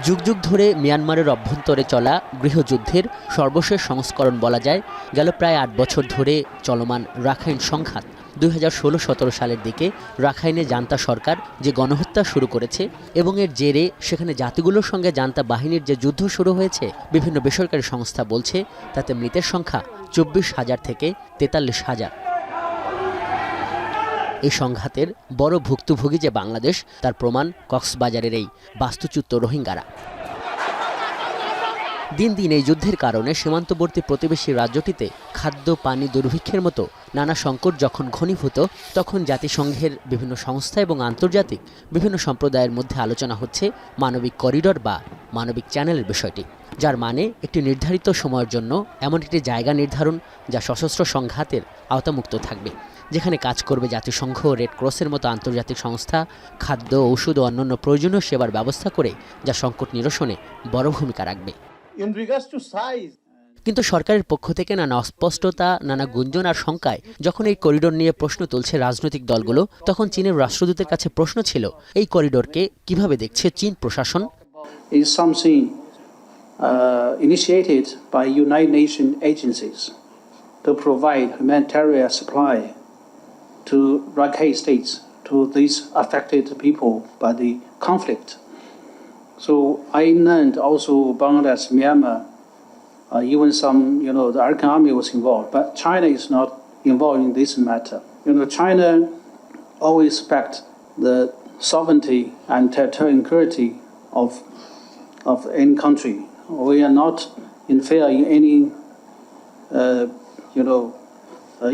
যুগ যুগ ধরে মিয়ানমারের অভ্যন্তরে চলা গৃহযুদ্ধের সর্বশেষ সংস্করণ বলা যায় গেল প্রায় ৮ বছর ধরে চলমান রাখাইন সংঘাত। 2016-17 সালের দিকে রাখাইনে জান্তা সরকার যে গণহত্যা শুরু করেছে এবং এর জেরে সেখানে জাতিগুলোর সঙ্গে জান্তা বাহিনীর যে যুদ্ধ শুরু হয়েছে, বিভিন্ন বেসরকারি সংস্থা বলছে তাতে মৃতের সংখ্যা 24,000 থেকে 43,000। এই সংঘাতের বড় ভুক্তভোগী যে বাংলাদেশ তার প্রমাণ কক্সবাজারের এই বাস্তুচ্যুত রোহিঙ্গারা। দিন দিন এই যুদ্ধের কারণে সীমান্তবর্তী প্রতিবেশী রাজ্যটিতে খাদ্য পানি দুর্ভিক্ষের মতো নানা সংকট যখন ঘনীভূত, তখন জাতিসংঘের বিভিন্ন সংস্থা এবং আন্তর্জাতিক বিভিন্ন সম্প্রদায়ের মধ্যে আলোচনা হচ্ছে মানবিক করিডর বা মানবিক চ্যানেলের বিষয়টি, যার মানে একটি নির্ধারিত সময়ের জন্য এমন একটি জায়গা নির্ধারণ যা সশস্ত্র সংঘাতের আওতামুক্ত থাকবে, যেখানে কাজ করবে জাতিসংঘ, রেড ক্রসের মতো আন্তর্জাতিক সংস্থা, খাদ্য, ঔষধ ও অন্যান্য প্রয়োজনীয় সেবার ব্যবস্থা করে যা সংকট নিরসনে বড় ভূমিকা রাখবে। কিন্তু সরকারের পক্ষ থেকে নানা অস্পষ্টতা, নানা গুঞ্জন আর শঙ্কায় যখন এই করিডোর নিয়ে প্রশ্ন তুলছে রাজনৈতিক দলগুলো, তখন চীনের রাষ্ট্রদূতের কাছে প্রশ্ন ছিল এই করিডোরকে কিভাবে দেখছে চীন প্রশাসন। Initiated by United Nations agencies to provide humanitarian supply to Rakhine states, to these affected people by the conflict. So I learned also Bangladesh, Myanmar, even some, the Arakan army was involved, but China is not involved in this matter. China always respect the sovereignty and territorial integrity of any country. We are not interfere in any,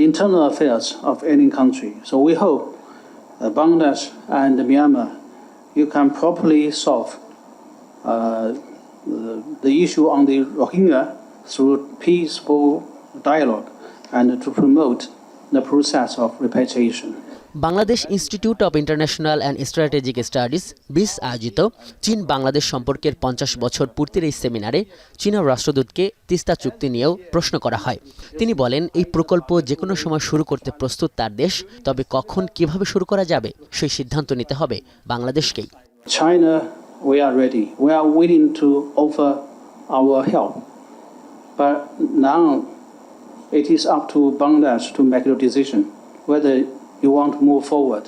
internal affairs of any country. So we hope Bangladesh and Myanmar, you can properly solve the issue on the Rohingya through peaceful dialogue and to promote the process of repatriation. Bangladesh institute of international and strategic studies বিস আয়োজিত চীন বাংলাদেশ সম্পর্কের 50 বছর পূর্তির এই সেমিনারে চীনা রাষ্ট্রদূতকে তিস্তা চুক্তি নিয়েও প্রশ্ন করা হয়। তিনি বলেন এই প্রকল্প যে কোনো সময় শুরু করতে প্রস্তুত তার দেশ, তবে কখন কিভাবে শুরু করা যাবে সেই সিদ্ধান্ত নিতে হবে বাংলাদেশকেই। China, we are ready. We are willing to offer our help. But now it is up to Bangladesh to make a decision whether you want to move forward.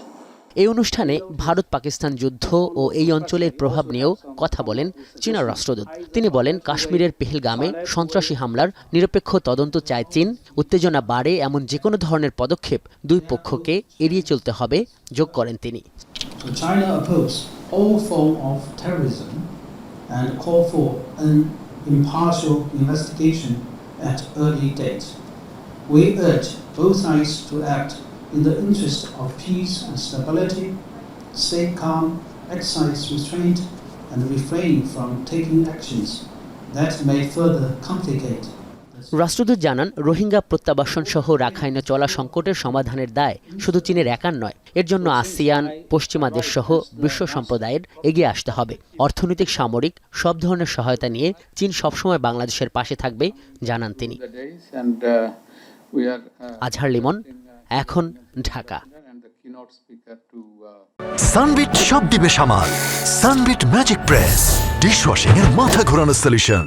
এই অনুষ্ঠানে ভারত পাকিস্তান যুদ্ধ ও এই অঞ্চলের প্রভাব নিয়েও কথা বলেন চীনা রাষ্ট্রদূত। তিনি বলেন কাশ্মীরের পেহেলগামে সন্ত্রাসী হামলার নিরপেক্ষ তদন্ত চায় চীন। উত্তেজনা বাড়ে এমন যে কোনো ধরনের পদক্ষেপ দুই পক্ষকে এড়িয়ে চলতে হবে, যোগ করেন তিনি। China opposes all form of terrorism and call for an impartial investigation at early date. We urge both sides to act in the interest of peace and stability, stay calm, exercise restraint, and refrain from taking actions that may further complicate. রাষ্ট্রদূত জানান রোহিঙ্গা প্রত্যাবাসন সহ রাখাইনে চলা সংকটের সমাধানের দায় শুধু চীনের একার নয়, এর জন্য আসিয়ান, পশ্চিমা দেশ সহ বিশ্ব সম্প্রদায়ের এগিয়ে আসতে হবে। অর্থনৈতিক, সামরিক সব ধরনের সহায়তা নিয়ে চীন সবসময় বাংলাদেশের পাশে থাকবে জানান তিনি। আজহার লিমন, এখন ঢাকা। সানবিট সব দিবে সামাল। সানবিট ম্যাজিক প্রেস ডিশওয়াশিং এর মাথা ঘোরানো সলিউশন।